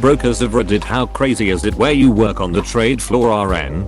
Brokers of Reddit, how crazy is it where you work on the trade floor RN?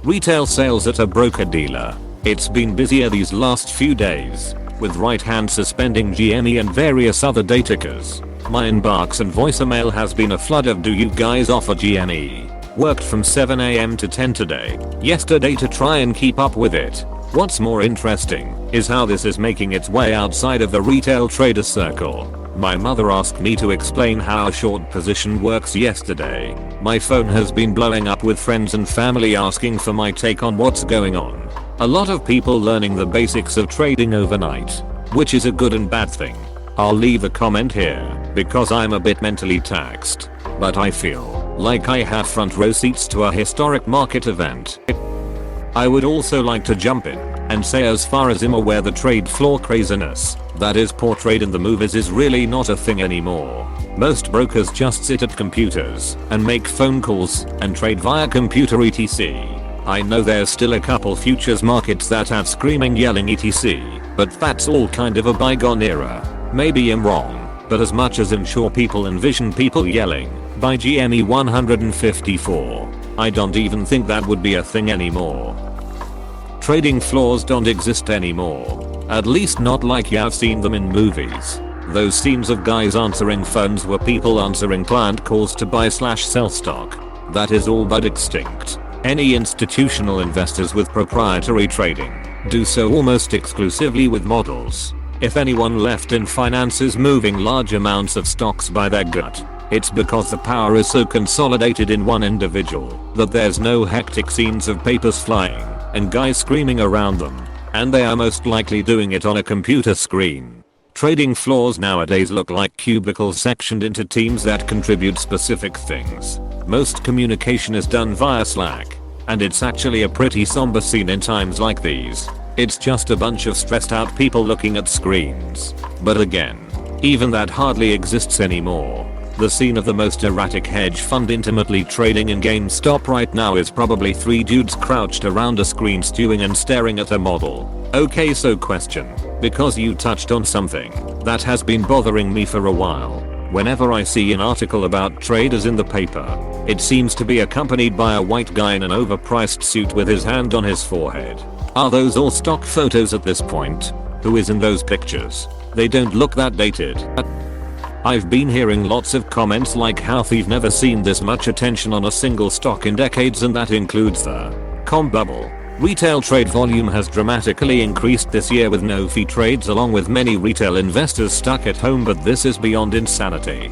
Retail sales at a broker dealer. It's been busier these last few days, with right hand suspending GME and various other datakers. My inbox and voicemail has been a flood of "do you guys offer GME?" Worked from 7 AM to 10 today, yesterday to try and keep up with it. What's more interesting is how this is making its way outside of the retail trader circle. My mother asked me to explain how a short position works yesterday. My phone has been blowing up with friends and family asking for my take on what's going on. A lot of people learning the basics of trading overnight, which is a good and bad thing. I'll leave a comment here because I'm a bit mentally taxed, but I feel like I have front row seats to a historic market event. I would also like to jump in and say, as far as I'm aware, the trade floor craziness that is portrayed in the movies is really not a thing anymore. Most brokers just sit at computers and make phone calls and trade via computer etc. I know there's still a couple futures markets that have screaming, yelling etc, but that's all kind of a bygone era. Maybe I'm wrong, but as much as I'm sure people envision people yelling "buy GME 154", I don't even think that would be a thing anymore. Trading floors don't exist anymore, at least not like you've seen them in movies. Those scenes of guys answering phones were people answering client calls to buy/sell stock. That is all but extinct. Any institutional investors with proprietary trading do so almost exclusively with models. If anyone left in finance is moving large amounts of stocks by their gut, it's because the power is so consolidated in one individual that there's no hectic scenes of papers flying and guys screaming around them, and they are most likely doing it on a computer screen. Trading floors nowadays look like cubicles sectioned into teams that contribute specific things. Most communication is done via Slack, and it's actually a pretty somber scene in times like these. It's just a bunch of stressed out people looking at screens. But again, even that hardly exists anymore. The scene of the most erratic hedge fund intimately trading in GameStop right now is probably 3 dudes crouched around a screen stewing and staring at a model. Okay, so question, because you touched on something that has been bothering me for a while. Whenever I see an article about traders in the paper, it seems to be accompanied by a white guy in an overpriced suit with his hand on his forehead. Are those all stock photos at this point? Who is in those pictures? They don't look that dated. I've been hearing lots of comments like how they've never seen this much attention on a single stock in decades, and that includes the comp bubble. Retail trade volume has dramatically increased this year with no fee trades, along with many retail investors stuck at home, but this is beyond insanity.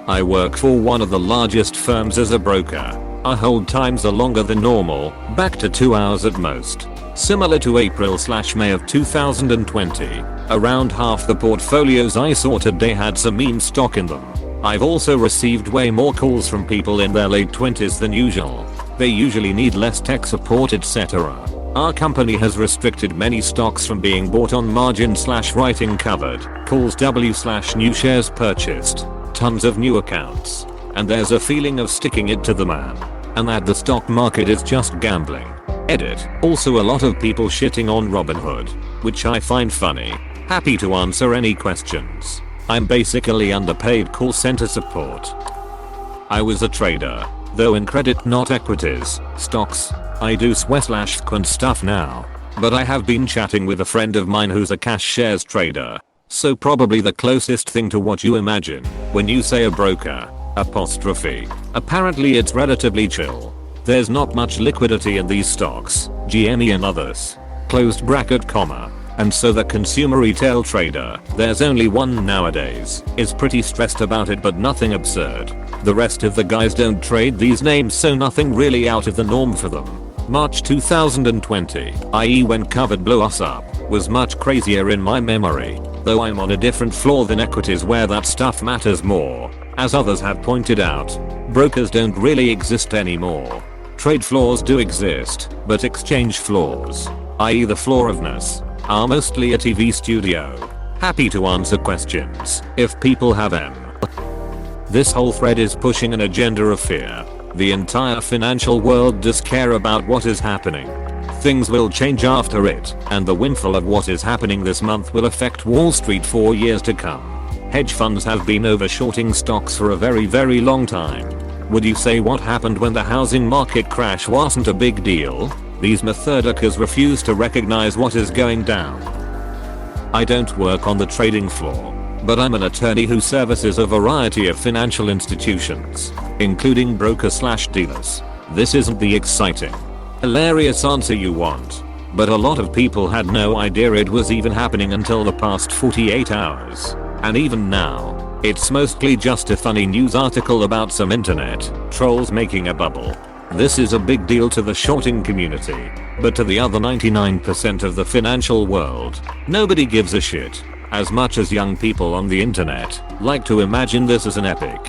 I work for one of the largest firms as a broker. Our hold times are longer than normal, back to 2 hours at most. Similar to April/May of 2020, around half the portfolios I saw today had some meme stock in them. I've also received way more calls from people in their late 20s than usual. They usually need less tech support etc. Our company has restricted many stocks from being bought on margin/writing covered, calls W/new shares purchased, tons of new accounts, and there's a feeling of sticking it to the man, and that the stock market is just gambling. Edit. Also a lot of people shitting on Robinhood, which I find funny. Happy to answer any questions. I'm basically underpaid call center support. I was a trader, though in credit not equities, stocks. I do swell/quant stuff now, but I have been chatting with a friend of mine who's a cash shares trader. So probably the closest thing to what you imagine when you say a broker. Apostrophe. Apparently it's relatively chill. There's not much liquidity in these stocks, GME and others. Closed bracket comma. And so the consumer retail trader, there's only one nowadays, is pretty stressed about it, but nothing absurd. The rest of the guys don't trade these names, so nothing really out of the norm for them. March 2020, i.e. when COVID blew us up, was much crazier in my memory, though I'm on a different floor than equities where that stuff matters more. As others have pointed out, brokers don't really exist anymore. Trade floors do exist, but exchange floors, i.e. the floor of ness, are mostly a TV studio. Happy to answer questions if people have them. This whole thread is pushing an agenda of fear. The entire financial world does care about what is happening. Things will change after it, and the windfall of what is happening this month will affect Wall Street for years to come. Hedge funds have been overshorting stocks for a very long time. Would you say what happened when the housing market crash wasn't a big deal? These methodicas refuse to recognize what is going down. I don't work on the trading floor, but I'm an attorney who services a variety of financial institutions, including broker/dealers. This isn't the exciting, hilarious answer you want, but a lot of people had no idea it was even happening until the past 48 hours. And even now, it's mostly just a funny news article about some internet trolls making a bubble. This is a big deal to the shorting community, but to the other 99% of the financial world, nobody gives a shit. As much as young people on the internet like to imagine this as an epic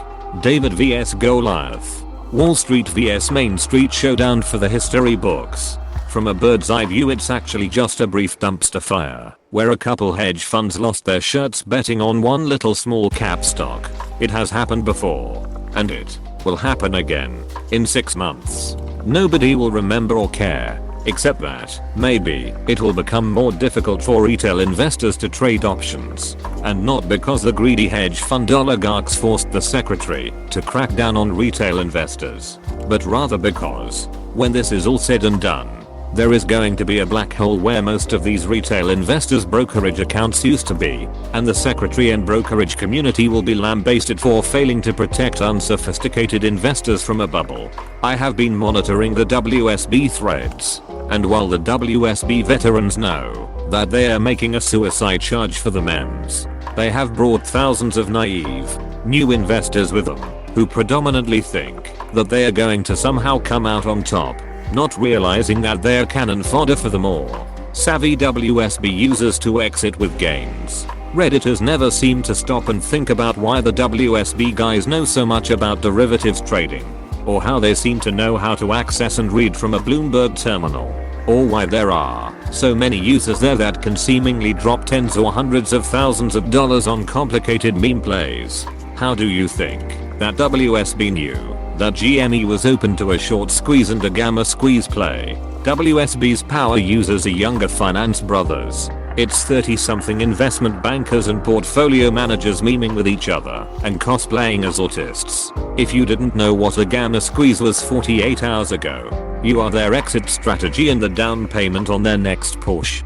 David vs Goliath, Wall Street vs Main Street showdown for the history books. From a bird's eye view, it's actually just a brief dumpster fire, where a couple hedge funds lost their shirts betting on one little small cap stock. It has happened before, and it will happen again in 6 months. Nobody will remember or care, except that maybe it will become more difficult for retail investors to trade options. And not because the greedy hedge fund oligarchs forced the secretary to crack down on retail investors, but rather because, when this is all said and done, there is going to be a black hole where most of these retail investors' brokerage accounts used to be, and the secretary and brokerage community will be lambasted for failing to protect unsophisticated investors from a bubble. I have been monitoring the WSB threads, and while the WSB veterans know that they are making a suicide charge for the memes, they have brought thousands of naive, new investors with them, who predominantly think that they are going to somehow come out on top, not realizing that they're cannon fodder for the more savvy WSB users to exit with gains. Redditors never seem to stop and think about why the WSB guys know so much about derivatives trading, or how they seem to know how to access and read from a Bloomberg terminal, or why there are so many users there that can seemingly drop tens or hundreds of thousands of dollars on complicated meme plays. How do you think that WSB knew that GME was open to a short squeeze and a gamma squeeze play? WSB's power users are younger finance brothers. It's 30-something investment bankers and portfolio managers memeing with each other and cosplaying as autists. If you didn't know what a gamma squeeze was 48 hours ago, you are their exit strategy and the down payment on their next push.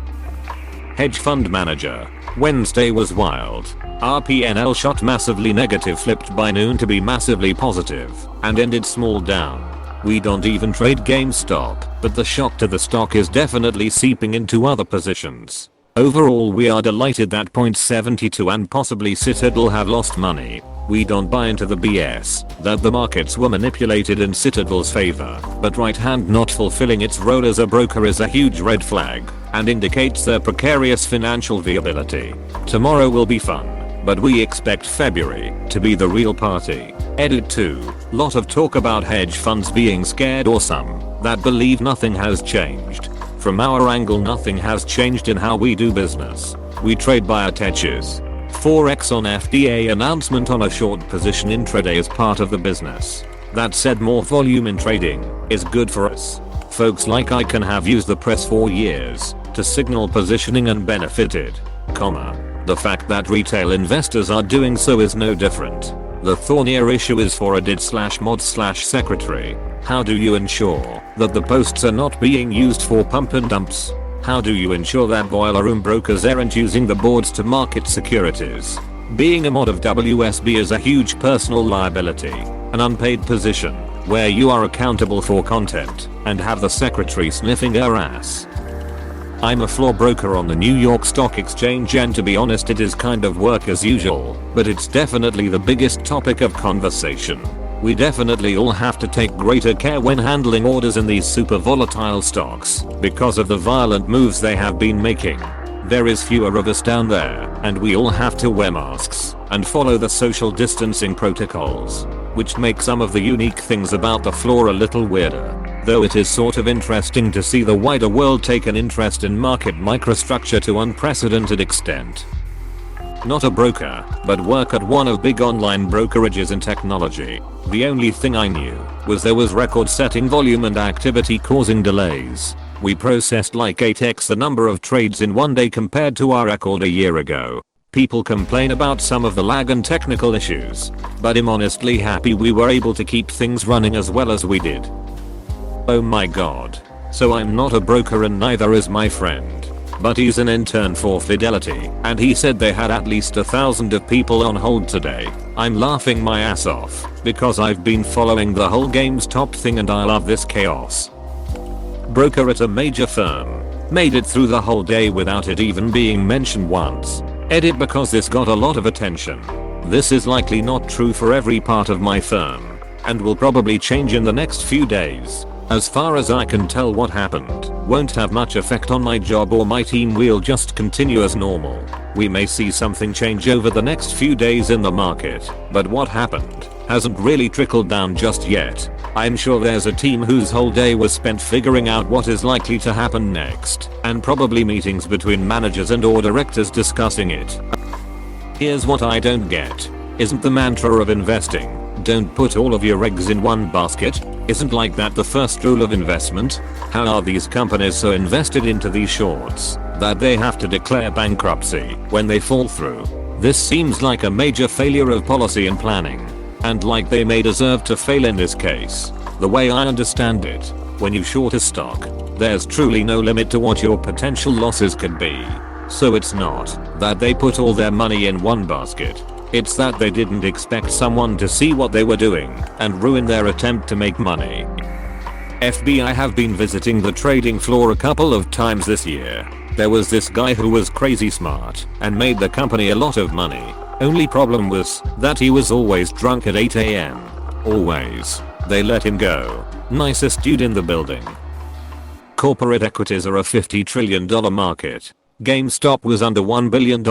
Hedge fund manager. Wednesday was wild. RPNL shot massively negative, flipped by noon to be massively positive, and ended small down. We don't even trade GameStop, but the shock to the stock is definitely seeping into other positions. Overall, we are delighted that .72 and possibly Citadel have lost money. We don't buy into the BS that the markets were manipulated in Citadel's favor, but right hand not fulfilling its role as a broker is a huge red flag and indicates their precarious financial viability. Tomorrow will be fun, but we expect February to be the real party. Edit 2. Lot of talk about hedge funds being scared, or some that believe nothing has changed. From our angle, nothing has changed in how we do business. We trade by attentions. Forex on FDA announcement on a short position intraday is part of the business. That said, more volume in trading is good for us. Folks like I can have used the press for years to signal positioning and benefited, the fact that retail investors are doing so is no different. The thornier issue is for a did/mod/secretary. How do you ensure that the posts are not being used for pump and dumps? How do you ensure that boiler room brokers aren't using the boards to market securities? Being a mod of WSB is a huge personal liability, an unpaid position, where you are accountable for content and have the secretary sniffing your ass. I'm a floor broker on the New York Stock Exchange, and to be honest, it is kind of work as usual, but it's definitely the biggest topic of conversation. We definitely all have to take greater care when handling orders in these super volatile stocks because of the violent moves they have been making. There is fewer of us down there, and we all have to wear masks and follow the social distancing protocols, which make some of the unique things about the floor a little weirder. Though it is sort of interesting to see the wider world take an interest in market microstructure to unprecedented extent. Not a broker, but work at one of big online brokerages in technology. The only thing I knew was there was record-setting volume and activity causing delays. We processed like 8x the number of trades in one day compared to our record a year ago. People complain about some of the lag and technical issues, but I'm honestly happy we were able to keep things running as well as we did. Oh my god. So I'm not a broker and neither is my friend. But he's an intern for Fidelity and he said they had at least 1,000 of people on hold today. I'm laughing my ass off because I've been following the whole GameStop thing and I love this chaos. Broker at a major firm. Made it through the whole day without it even being mentioned once. Edit because this got a lot of attention. This is likely not true for every part of my firm and will probably change in the next few days. As far as I can tell, what happened won't have much effect on my job or my team. We'll just continue as normal. We may see something change over the next few days in the market, but what happened hasn't really trickled down just yet. I'm sure there's a team whose whole day was spent figuring out what is likely to happen next, and probably meetings between managers and or directors discussing it. Here's what I don't get. Isn't the mantra of investing, don't put all of your eggs in one basket? Isn't like that the first rule of investment? How are these companies so invested into these shorts that they have to declare bankruptcy when they fall through? This seems like a major failure of policy and planning. And like they may deserve to fail in this case. The way I understand it, when you short a stock, there's truly no limit to what your potential losses could be. So it's not that they put all their money in one basket. It's that they didn't expect someone to see what they were doing and ruin their attempt to make money. FBI have been visiting the trading floor a couple of times this year. There was this guy who was crazy smart and made the company a lot of money. Only problem was that he was always drunk at 8 AM. Always. They let him go. Nicest dude in the building. Corporate equities are a $50 trillion market. GameStop was under $1 billion.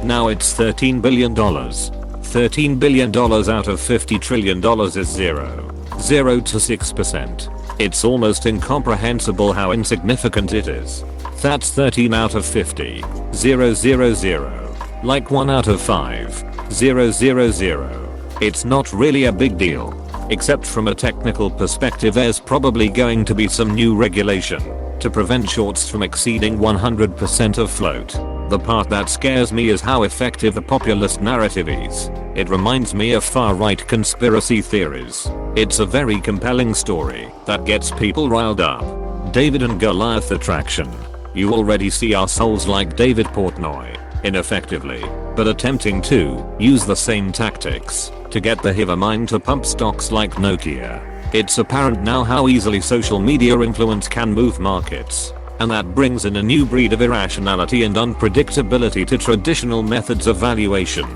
Now it's $13 billion. $13 billion out of $50 trillion is 0 to 6%. It's almost incomprehensible how insignificant it is. That's 13 out of 50. 0. Like 1 out of 5. 0. It's not really a big deal. Except from a technical perspective, there's probably going to be some new regulation to prevent shorts from exceeding 100% of float. The part that scares me is how effective the populist narrative is. It reminds me of far-right conspiracy theories. It's a very compelling story that gets people riled up. David and Goliath attraction. You already see assholes like David Portnoy, ineffectively, but attempting to use the same tactics to get the hive mind to pump stocks like Nokia. It's apparent now how easily social media influence can move markets, and that brings in a new breed of irrationality and unpredictability to traditional methods of valuation,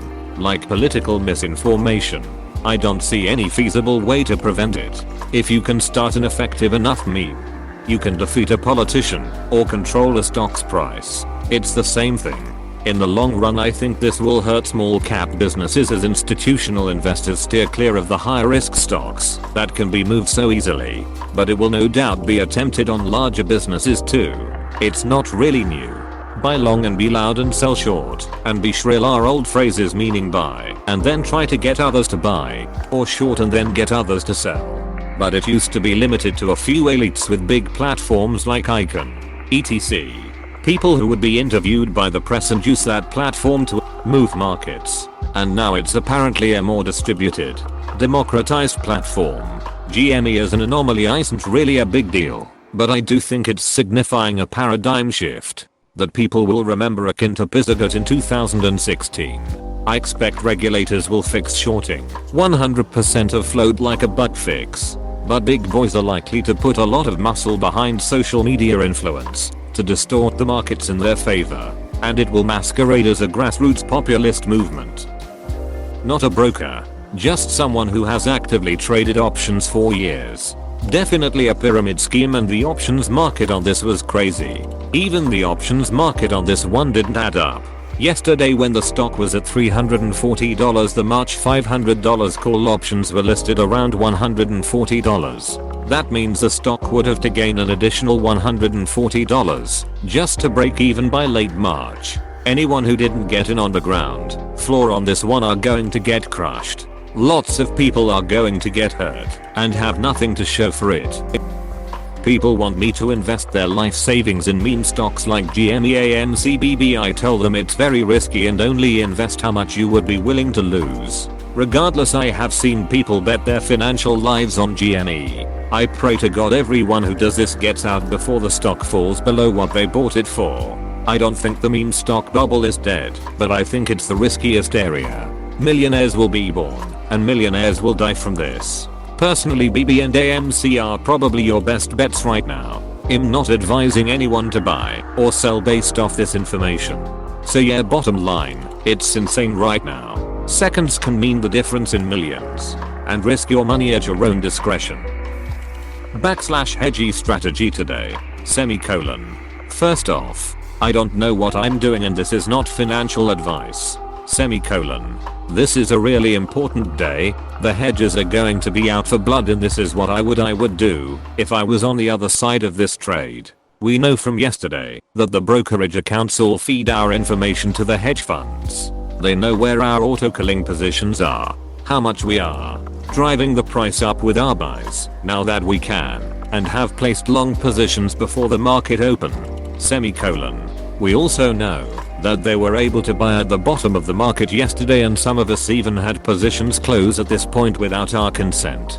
like political misinformation. I don't see any feasible way to prevent it. If you can start an effective enough meme, you can defeat a politician or control a stock's price. It's the same thing. In the long run, I think this will hurt small cap businesses as institutional investors steer clear of the higher risk stocks that can be moved so easily, but it will no doubt be attempted on larger businesses too. It's not really new. Buy long and be loud and sell short, and be shrill are old phrases meaning buy and then try to get others to buy, or short and then get others to sell. But it used to be limited to a few elites with big platforms like Icon, etc. People who would be interviewed by the press and use that platform to move markets. And now it's apparently a more distributed, democratized platform. GME as an anomaly isn't really a big deal, but I do think it's signifying a paradigm shift that people will remember akin to Pizzagate in 2016. I expect regulators will fix shorting 100% of float like a bug fix, but big boys are likely to put a lot of muscle behind social media influence to distort the markets in their favor, and it will masquerade as a grassroots populist movement. Not a broker, just someone who has actively traded options for years. Definitely a pyramid scheme, and the options market on this was crazy. Even the options market on this one didn't add up. Yesterday when the stock was at $340, the March $500 call options were listed around $140. That means the stock would have to gain an additional $140 just to break even by late March. Anyone who didn't get in on the ground floor on this one are going to get crushed. Lots of people are going to get hurt and have nothing to show for it. people want me to invest their life savings in meme stocks like GMEAMCBB, I tell them it's very risky and only invest how much you would be willing to lose. Regardless, I have seen people bet their financial lives on GME. I pray to God everyone who does this gets out before the stock falls below what they bought it for. I don't think the meme stock bubble is dead, but I think it's the riskiest area. Millionaires will be born, and millionaires will die from this. Personally, BB and AMC are probably your best bets right now. I'm not advising anyone to buy or sell based off this information. So yeah, bottom line, it's insane right now. Seconds can mean the difference in millions. And risk your money at your own discretion. /Hedge strategy today. First off, I don't know what I'm doing and this is not financial advice. This is a really important day. The hedges are going to be out for blood and this is what I would do if I was on the other side of this trade. We know from yesterday that the brokerage accounts all feed our information to the hedge funds. They know where our auto-killing positions are, how much we are driving the price up with our buys now that we can, and have placed long positions before the market open. We also know that they were able to buy at the bottom of the market yesterday and some of us even had positions close at this point without our consent.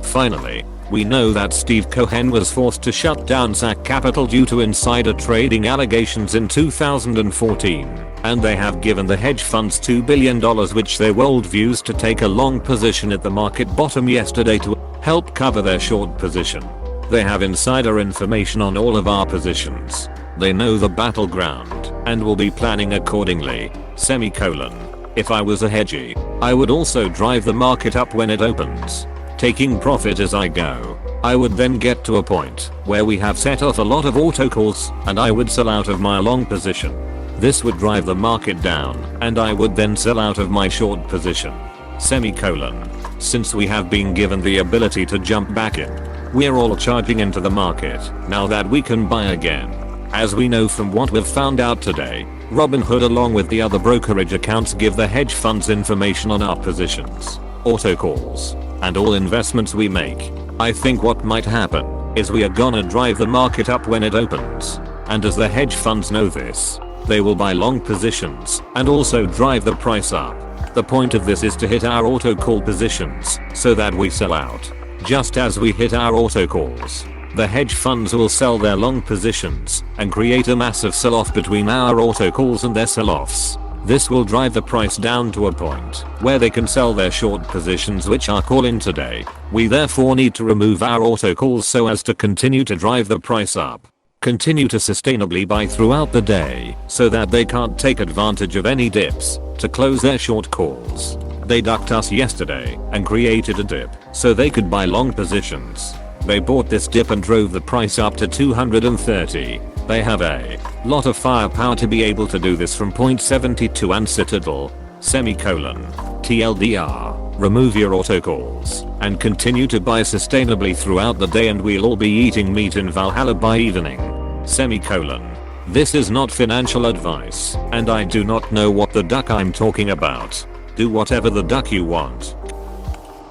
Finally, we know that Steve Cohen was forced to shut down SAC Capital due to insider trading allegations in 2014, and they have given the hedge funds $2 billion which they World used to take a long position at the market bottom yesterday to help cover their short position. They have insider information on all of our positions. They know the battleground and will be planning accordingly. If I was a hedgie, I would also drive the market up when it opens, taking profit as I go. I would then get to a point where we have set off a lot of auto calls and I would sell out of my long position. This would drive the market down and I would then sell out of my short position. Since we have been given the ability to jump back in, we're all charging into the market now that we can buy again. As we know from what we've found out today, Robinhood along with the other brokerage accounts give the hedge funds information on our positions, auto calls, and all investments we make. I think what might happen is we are gonna drive the market up when it opens. And as the hedge funds know this, they will buy long positions and also drive the price up. The point of this is to hit our auto call positions so that we sell out. Just as we hit our auto calls, the hedge funds will sell their long positions and create a massive sell-off between our auto calls and their sell-offs. This will drive the price down to a point where they can sell their short positions which are call-in today. We therefore need to remove our auto calls so as to continue to drive the price up. Continue to sustainably buy throughout the day so that they can't take advantage of any dips to close their short calls. They ducked us yesterday and created a dip so they could buy long positions. They bought this dip and drove the price up to 230. They have a lot of firepower to be able to do this from 0.72 and Citadel. TLDR. Remove your auto calls and continue to buy sustainably throughout the day and we'll all be eating meat in Valhalla by evening. This is not financial advice and I do not know what the duck I'm talking about. Do whatever the duck you want.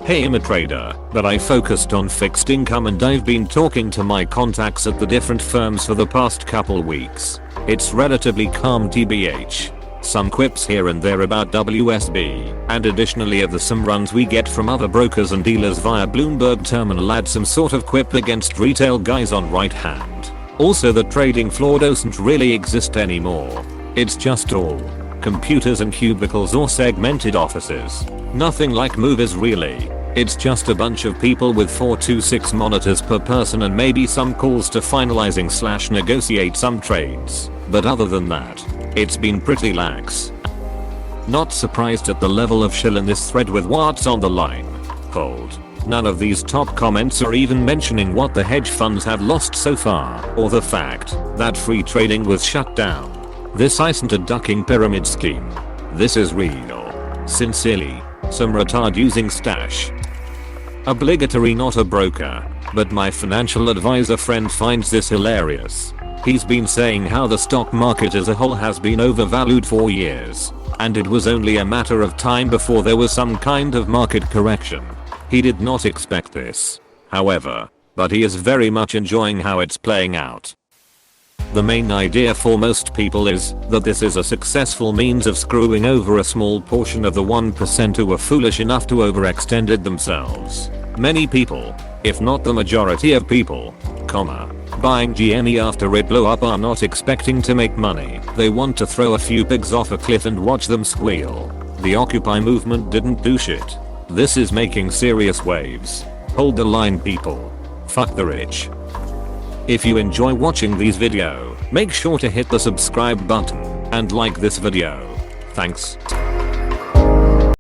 Hey, I'm a trader, but I focused on fixed income and I've been talking to my contacts at the different firms for the past couple weeks. It's relatively calm tbh. Some quips here and there about WSB, and additionally of the some runs we get from other brokers and dealers via Bloomberg Terminal add some sort of quip against retail guys on right hand. Also the trading floor doesn't really exist anymore. It's just all computers and cubicles or segmented offices. Nothing like movies really. It's just a bunch of people with 4 to 6 monitors per person and maybe some calls to finalizing/negotiate some trades. But other than that, it's been pretty lax. Not surprised at the level of shill in this thread with what's on the line. Hold. None of these top comments are even mentioning what the hedge funds have lost so far or the fact that free trading was shut down. This isn't a ducking pyramid scheme. This is real. Sincerely, some retard using stash. Obligatory, not a broker, but my financial advisor friend finds this hilarious. He's been saying how the stock market as a whole has been overvalued for years, and it was only a matter of time before there was some kind of market correction. He did not expect this. However, but he is very much enjoying how it's playing out. The main idea for most people is that this is a successful means of screwing over a small portion of the 1% who were foolish enough to overextend it themselves. Many people, if not the majority of people, buying GME after it blew up are not expecting to make money. They want to throw a few pigs off a cliff and watch them squeal. The Occupy movement didn't do shit. This is making serious waves. Hold the line, people. Fuck the rich. If you enjoy watching these videos, make sure to hit the subscribe button and like this video. Thanks.